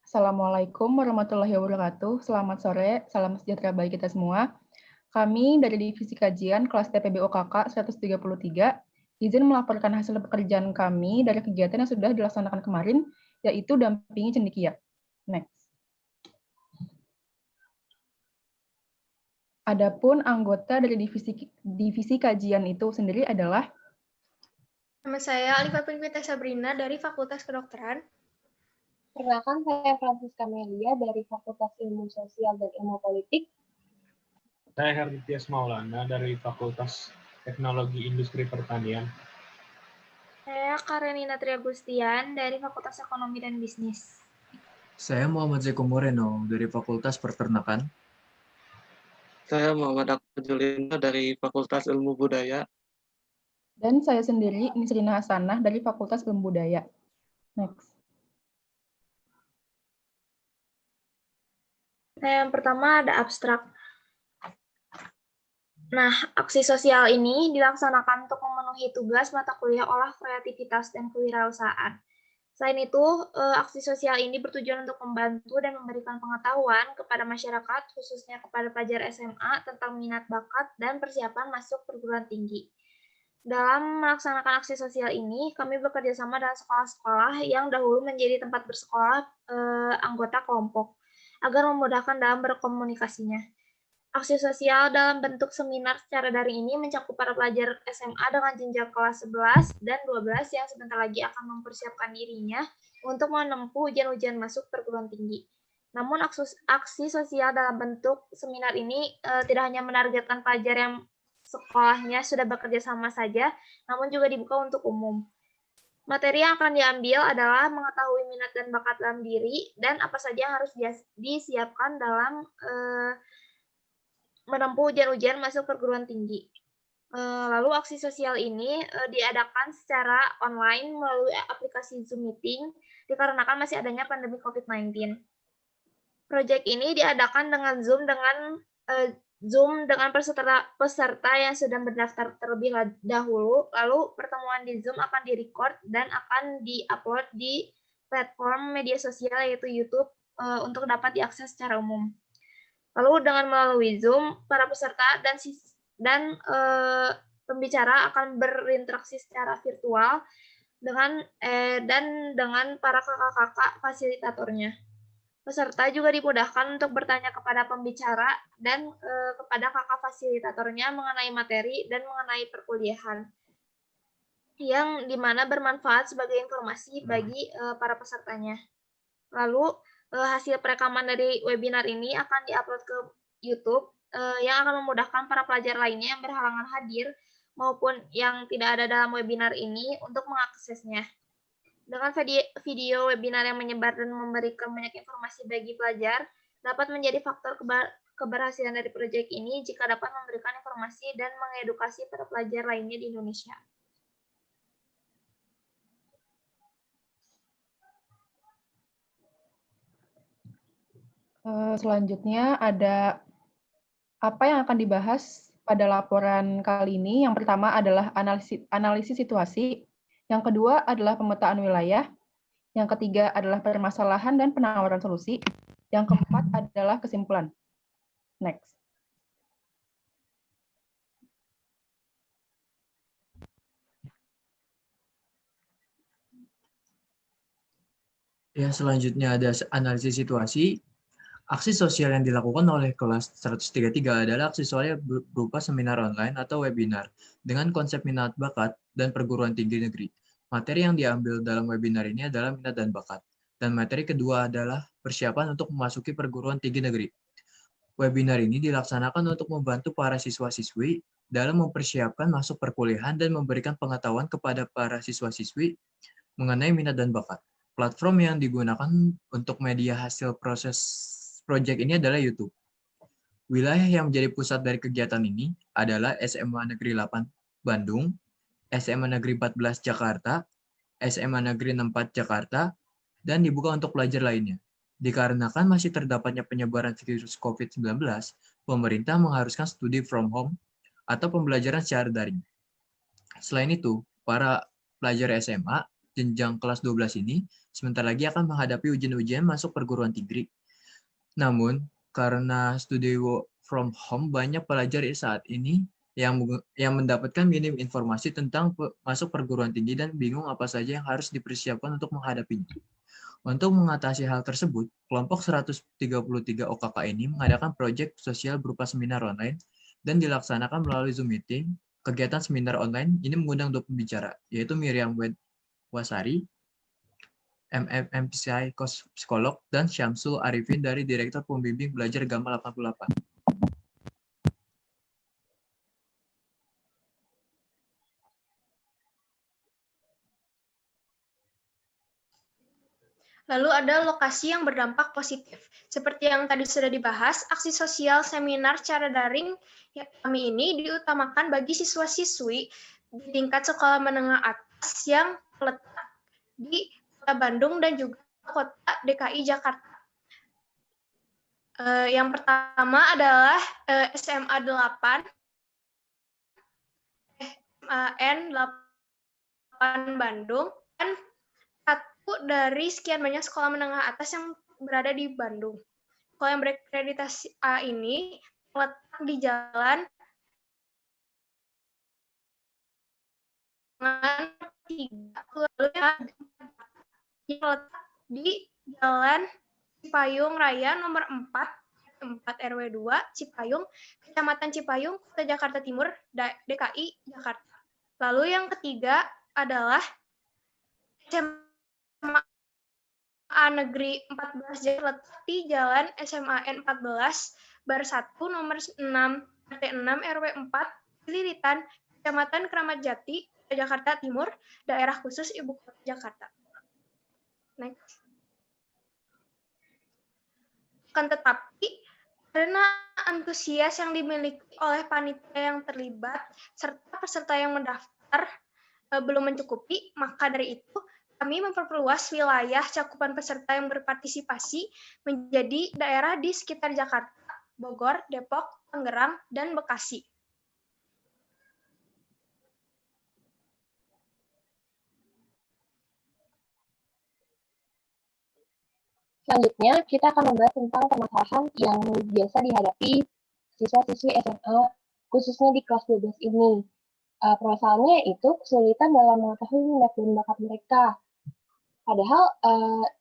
Assalamualaikum warahmatullahi wabarakatuh. Selamat sore, salam sejahtera bagi kita semua. Kami dari Divisi Kajian kelas TPB OKK 133 izin melaporkan hasil pekerjaan kami dari kegiatan yang sudah dilaksanakan kemarin, yaitu dampingi cendekia. Next. Adapun anggota dari divisi kajian itu sendiri adalah Nama saya Alifa Pinkwita Sabrina dari Fakultas Kedokteran. Perkenalkan, saya Francisca Melia dari Fakultas Ilmu Sosial dan Ilmu Politik. Saya Herdityas Maulana dari Fakultas Teknologi Industri Pertanian. Saya Karenina Triagustian dari Fakultas Ekonomi dan Bisnis. Saya Muhammad Zeko Moreno dari Fakultas Peternakan. Saya Muhammad Akbar Julina dari Fakultas Ilmu Budaya. Dan saya sendiri Nisrina Hasanah dari Fakultas Ilmu Budaya. Next. Yang pertama ada abstrak. Nah, aksi sosial ini dilaksanakan untuk memenuhi tugas mata kuliah olah kreativitas dan kewirausahaan. Selain itu, aksi sosial ini bertujuan untuk membantu dan memberikan pengetahuan kepada masyarakat, khususnya kepada pelajar SMA tentang minat bakat dan persiapan masuk perguruan tinggi. Dalam melaksanakan aksi sosial ini, kami bekerja sama dengan sekolah-sekolah yang dahulu menjadi tempat bersekolah anggota kelompok, agar memudahkan dalam berkomunikasinya. Aksi sosial dalam bentuk seminar secara daring ini mencakup para pelajar SMA dengan jenjang kelas 11 dan 12 yang sebentar lagi akan mempersiapkan dirinya untuk menempuh ujian-ujian masuk perguruan tinggi. Namun aksi sosial dalam bentuk seminar ini tidak hanya menargetkan pelajar yang sekolahnya sudah bekerja sama saja, namun juga dibuka untuk umum. Materi yang akan diambil adalah mengetahui minat dan bakat dalam diri dan apa saja yang harus disiapkan dalam menempuh ujian-ujian masuk perguruan tinggi. Lalu aksi sosial ini diadakan secara online melalui aplikasi Zoom Meeting dikarenakan masih adanya pandemi COVID-19. Proyek ini diadakan dengan Zoom dengan peserta yang sudah mendaftar terlebih dahulu, lalu pertemuan di Zoom akan direcord dan akan di-upload di platform media sosial yaitu YouTube untuk dapat diakses secara umum. Lalu dengan melalui Zoom, para peserta dan pembicara akan berinteraksi secara virtual dengan para kakak-kakak fasilitatornya. Peserta juga dimudahkan untuk bertanya kepada pembicara dan kepada kakak fasilitatornya mengenai materi dan mengenai perkuliahan, yang dimana bermanfaat sebagai informasi bagi para pesertanya. Lalu hasil perekaman dari webinar ini akan diupload ke YouTube yang akan memudahkan para pelajar lainnya yang berhalangan hadir maupun yang tidak ada dalam webinar ini untuk mengaksesnya. Dengan video webinar yang menyebar dan memberikan banyak informasi bagi pelajar, dapat menjadi faktor keberhasilan dari proyek ini jika dapat memberikan informasi dan mengedukasi para pelajar lainnya di Indonesia. Selanjutnya ada apa yang akan dibahas pada laporan kali ini. Yang pertama adalah analisis situasi, yang kedua adalah pemetaan wilayah, yang ketiga adalah permasalahan dan penawaran solusi, yang keempat adalah kesimpulan. Next. Ya, selanjutnya ada analisis situasi. Aksi sosial yang dilakukan oleh kelas 133 adalah aksi sosial berupa seminar online atau webinar dengan konsep minat bakat dan perguruan tinggi negeri. Materi yang diambil dalam webinar ini adalah minat dan bakat. Dan materi kedua adalah persiapan untuk memasuki perguruan tinggi negeri. Webinar ini dilaksanakan untuk membantu para siswa-siswi dalam mempersiapkan masuk perkuliahan dan memberikan pengetahuan kepada para siswa-siswi mengenai minat dan bakat. Platform yang digunakan untuk media hasil proses proyek ini adalah YouTube. Wilayah yang menjadi pusat dari kegiatan ini adalah SMA Negeri 8 Bandung, SMA Negeri 14 Jakarta, SMA Negeri 64 Jakarta, dan dibuka untuk pelajar lainnya. Dikarenakan masih terdapatnya penyebaran virus COVID-19, pemerintah mengharuskan studi from home atau pembelajaran secara daring. Selain itu, para pelajar SMA jenjang kelas 12 ini sebentar lagi akan menghadapi ujian-ujian masuk perguruan tinggi. Namun, karena studi work from home, banyak pelajar saat ini yang mendapatkan minim informasi tentang masuk perguruan tinggi dan bingung apa saja yang harus dipersiapkan untuk menghadapinya. Untuk mengatasi hal tersebut, kelompok 133 OKK ini mengadakan proyek sosial berupa seminar online dan dilaksanakan melalui Zoom Meeting. Kegiatan seminar online ini mengundang 2 pembicara, yaitu Miriam Wasari, MMPCI psikolog, dan Syamsul Arifin dari Direktur Pembimbing Belajar Gamal 88. Lalu ada lokasi yang berdampak positif. Seperti yang tadi sudah dibahas, aksi sosial seminar secara daring kami ini diutamakan bagi siswa-siswi di tingkat sekolah menengah atas yang terletak di Kota Bandung dan juga Kota DKI Jakarta. Yang pertama adalah SMA 8, SMAN 8 Bandung, dan satu dari sekian banyak sekolah menengah atas yang berada di Bandung. Sekolah yang berakreditasi A ini terletak di Jalan terletak di Jalan Cipayung Raya nomor 4 RW 2 Cipayung, Kecamatan Cipayung, Kota Jakarta Timur, DKI Jakarta. Lalu yang ketiga adalah SMA Negeri 14 terletak di Jalan SMAN 14 Bar 1 nomor 6 RT 6 RW 4 Cililitan, Kecamatan Kramat Jati, Jakarta Timur, daerah khusus Ibu Kota Jakarta. Next. Akan tetapi, karena antusias yang dimiliki oleh panitia yang terlibat serta peserta yang mendaftar belum mencukupi, maka dari itu kami memperluas wilayah cakupan peserta yang berpartisipasi menjadi daerah di sekitar Jakarta, Bogor, Depok, Tangerang, dan Bekasi. Selanjutnya, kita akan membahas tentang permasalahan yang biasa dihadapi siswa-siswi SMA, khususnya di kelas 12 ini. Permasalahannya yaitu kesulitan dalam mengetahui minat dan bakat mereka. Padahal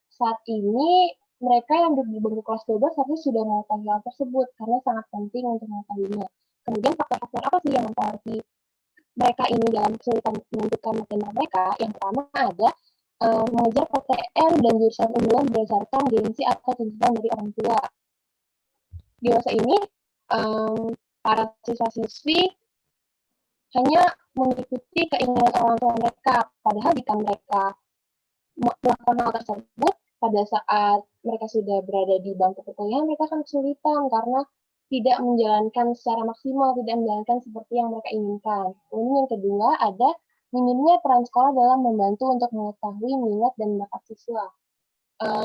saat ini mereka yang di bangku kelas 12 harusnya sudah mengetahui hal tersebut karena sangat penting untuk mengetahuinya. Kemudian faktor-faktor apa sih yang mempengaruhi mereka ini dalam kesulitan menentukan materi mereka? Yang pertama ada mengejar PTN dan jurusan unggulan berdasarkan gengsi atau tuntutan dari orang tua. Di masa ini, para siswa-siswi hanya mengikuti keinginan orang tua mereka, padahal jika mereka melakukan hal tersebut pada saat mereka sudah berada di bangku perkuliahan, mereka akan kesulitan karena tidak menjalankan secara maksimal, tidak menjalankan seperti yang mereka inginkan. Kemudian yang kedua ada minimnya peran sekolah dalam membantu untuk mengetahui minat dan bakat siswa.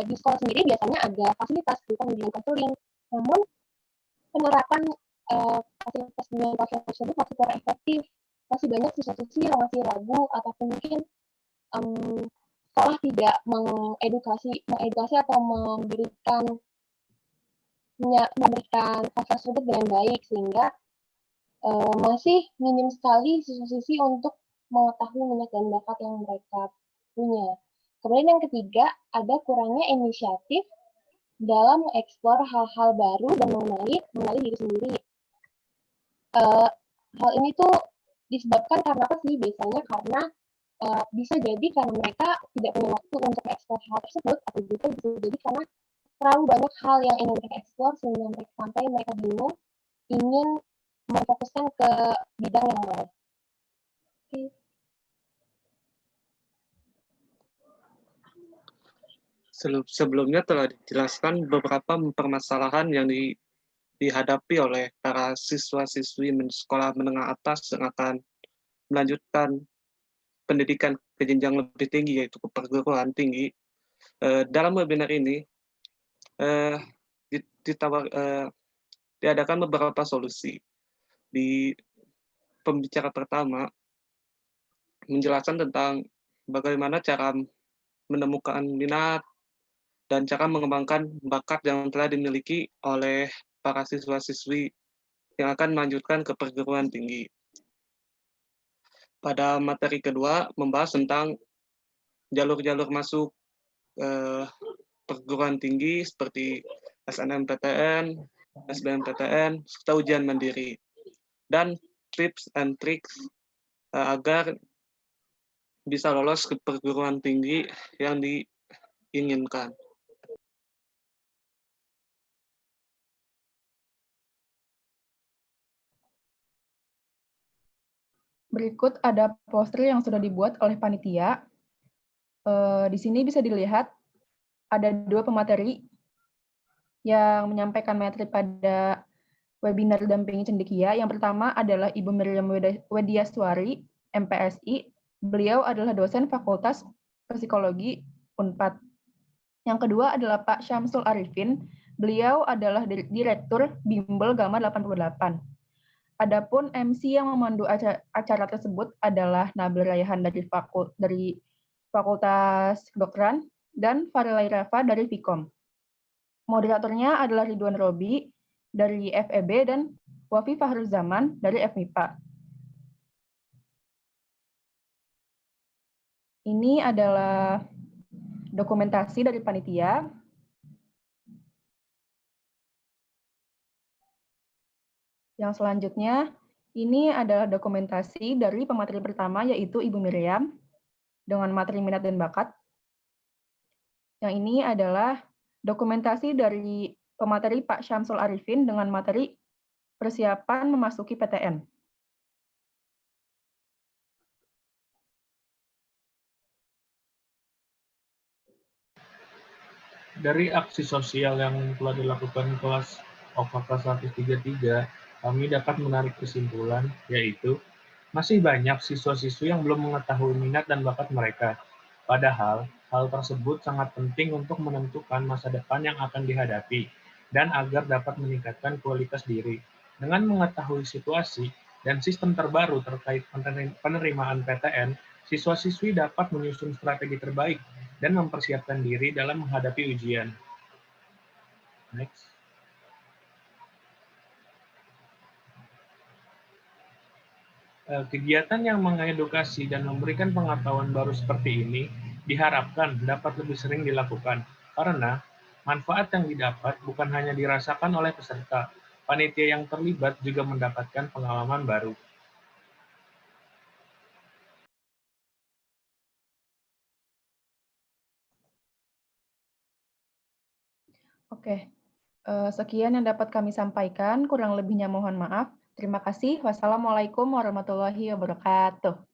Di sekolah sendiri biasanya ada fasilitas berupa bimbingan konseling, namun penerapan fasilitas bimbingan konseling tersebut masih kurang efektif. Masih banyak siswa-siswi yang masih ragu ataupun mungkin sekolah tidak mengedukasi atau memberikan fasilitas tersebut dengan baik, sehingga masih minim sekali siswa-siswi untuk mengetahui minat dan bakat yang mereka punya. Kemudian yang ketiga, ada kurangnya inisiatif dalam mengeksplor hal-hal baru dan mengenali diri sendiri. Hal ini tuh disebabkan karena apa sih? Biasanya karena bisa jadi karena mereka tidak punya waktu untuk mengeksplor hal tersebut, atau juga bisa jadi karena terlalu banyak hal yang ingin mereka eksplor sehingga sampai mereka bingung ingin memfokuskan ke bidang yang mana. Sebelumnya telah dijelaskan beberapa permasalahan yang dihadapi oleh para siswa-siswi sekolah menengah atas yang akan melanjutkan pendidikan ke jenjang lebih tinggi, yaitu ke perguruan tinggi. Dalam webinar ini diadakan beberapa solusi. Di pembicara pertama menjelaskan tentang bagaimana cara menemukan minat, dan cara mengembangkan bakat yang telah dimiliki oleh para siswa-siswi yang akan melanjutkan ke perguruan tinggi. Pada materi kedua, membahas tentang jalur-jalur masuk perguruan tinggi seperti SNMPTN, SBMPTN, serta ujian mandiri. Dan tips and tricks agar bisa lolos ke perguruan tinggi yang diinginkan. Berikut ada poster yang sudah dibuat oleh panitia. Di sini bisa dilihat ada 2 pemateri yang menyampaikan materi pada webinar dampingi cendekia. Yang pertama adalah Ibu Miriam Wediaswari, MPSI. Beliau adalah dosen Fakultas Psikologi Unpad. Yang kedua adalah Pak Syamsul Arifin. Beliau adalah Direktur Bimbel Gamma 88. Adapun MC yang memandu acara tersebut adalah Nabil Rayhan dari Fakultas Kedokteran dan Farilai Rafa dari Vkom. Moderatornya adalah Ridwan Robi dari FEB dan Wafi Fahruzaman dari FMIPA. Ini adalah dokumentasi dari panitia. Yang selanjutnya, ini adalah dokumentasi dari pemateri pertama, yaitu Ibu Miriam, dengan materi minat dan bakat. Yang ini adalah dokumentasi dari pemateri Pak Syamsul Arifin dengan materi persiapan memasuki PTN. Dari aksi sosial yang telah dilakukan kelas OKK 133, kami dapat menarik kesimpulan, yaitu masih banyak siswa-siswi yang belum mengetahui minat dan bakat mereka. Padahal, hal tersebut sangat penting untuk menentukan masa depan yang akan dihadapi, dan agar dapat meningkatkan kualitas diri. Dengan mengetahui situasi dan sistem terbaru terkait penerimaan PTN, siswa-siswi dapat menyusun strategi terbaik dan mempersiapkan diri dalam menghadapi ujian. Next. Kegiatan yang mengedukasi dan memberikan pengetahuan baru seperti ini diharapkan dapat lebih sering dilakukan, karena manfaat yang didapat bukan hanya dirasakan oleh peserta, panitia yang terlibat juga mendapatkan pengalaman baru. Oke, sekian yang dapat kami sampaikan, kurang lebihnya mohon maaf. Terima kasih. Wassalamualaikum warahmatullahi wabarakatuh.